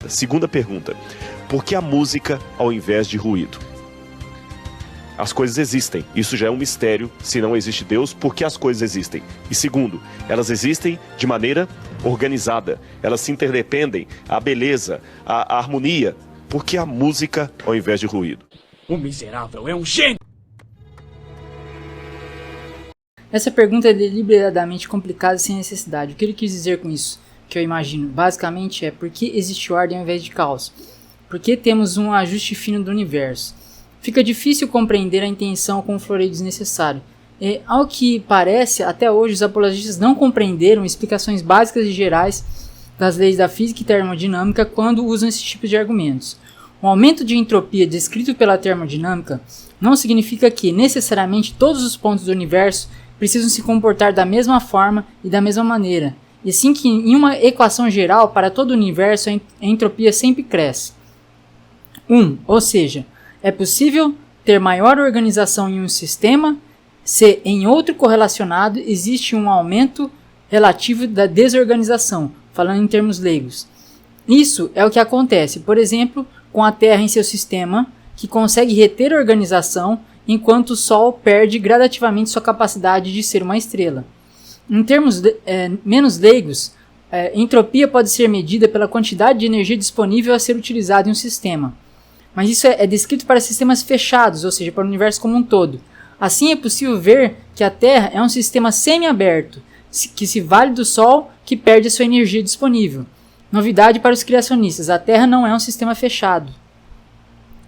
Segunda pergunta: por que a música ao invés de ruído? As coisas existem, isso já é um mistério. Se não existe Deus, por que as coisas existem? E segundo, elas existem de maneira organizada, elas se interdependem, a beleza, a harmonia. Por que a música ao invés de ruído? O miserável é um gênio! Essa pergunta é deliberadamente complicada sem necessidade. O que ele quis dizer com isso, que eu imagino, basicamente é: por que existe ordem ao invés de caos? Por que temos um ajuste fino do universo? Fica difícil compreender a intenção com o floreio desnecessário. E, ao que parece, até hoje os apologistas não compreenderam explicações básicas e gerais das leis da física e termodinâmica quando usam esse tipo de argumentos. O aumento de entropia descrito pela termodinâmica não significa que, necessariamente, todos os pontos do universo precisam se comportar da mesma forma e da mesma maneira, e sim que em uma equação geral para todo o universo a entropia sempre cresce. Ou seja, é possível ter maior organização em um sistema se em outro correlacionado existe um aumento relativo da desorganização, falando em termos leigos. Isso é o que acontece, por exemplo, com a Terra em seu sistema, que consegue reter a organização enquanto o Sol perde gradativamente sua capacidade de ser uma estrela. Em termos menos leigos, entropia pode ser medida pela quantidade de energia disponível a ser utilizada em um sistema. Mas isso é descrito para sistemas fechados, ou seja, para o universo como um todo. Assim é possível ver que a Terra é um sistema semi-aberto, que se vale do Sol, que perde a sua energia disponível. Novidade para os criacionistas: a Terra não é um sistema fechado.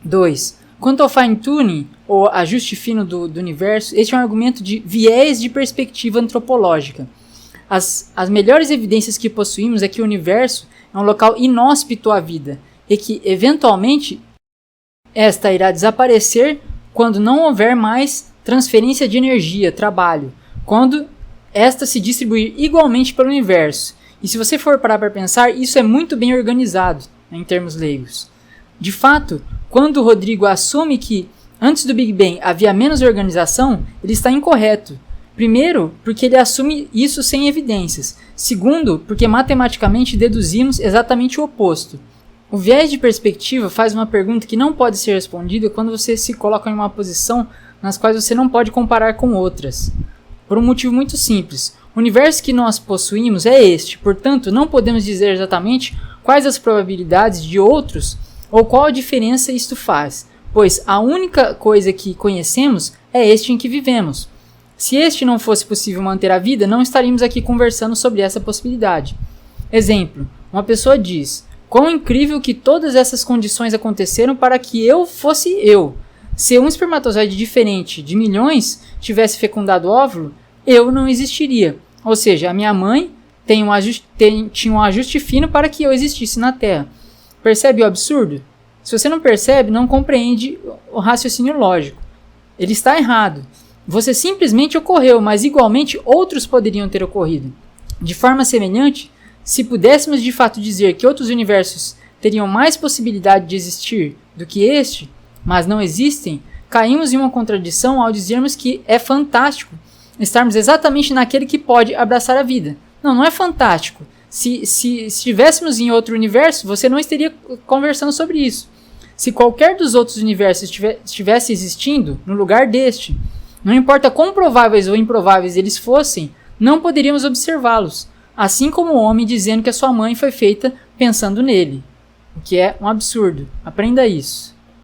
2. Quanto ao fine-tuning, ou ajuste fino do universo, este é um argumento de viés de perspectiva antropológica. As melhores evidências que possuímos é que o universo é um local inóspito à vida, e que, eventualmente, esta irá desaparecer quando não houver mais transferência de energia, trabalho, quando esta se distribuir igualmente pelo universo. E se você for parar para pensar, isso é muito bem organizado, em termos leigos. De fato, quando o Rodrigo assume que antes do Big Bang havia menos organização, ele está incorreto. Primeiro, porque ele assume isso sem evidências. Segundo, porque matematicamente deduzimos exatamente o oposto. O viés de perspectiva faz uma pergunta que não pode ser respondida quando você se coloca em uma posição nas quais você não pode comparar com outras. Por um motivo muito simples: o universo que nós possuímos é este, portanto não podemos dizer exatamente quais as probabilidades de outros ou qual a diferença isto faz, pois a única coisa que conhecemos é este em que vivemos. Se este não fosse possível manter a vida, não estaríamos aqui conversando sobre essa possibilidade. Exemplo: uma pessoa diz: quão incrível que todas essas condições aconteceram para que eu fosse eu. Se um espermatozoide diferente de milhões tivesse fecundado o óvulo, eu não existiria. Ou seja, a minha mãe tinha um ajuste fino para que eu existisse na Terra. Percebe o absurdo? Se você não percebe, não compreende o raciocínio lógico. Ele está errado. Você simplesmente ocorreu, mas igualmente outros poderiam ter ocorrido. De forma semelhante, se pudéssemos de fato dizer que outros universos teriam mais possibilidade de existir do que este, mas não existem, caímos em uma contradição ao dizermos que é fantástico estarmos exatamente naquele que pode abraçar a vida. Não é fantástico. Se estivéssemos em outro universo, você não estaria conversando sobre isso. Se qualquer dos outros universos estivesse existindo no lugar deste, não importa quão prováveis ou improváveis eles fossem, não poderíamos observá-los. Assim como o homem dizendo que a sua mãe foi feita pensando nele. O que é um absurdo. Aprenda isso.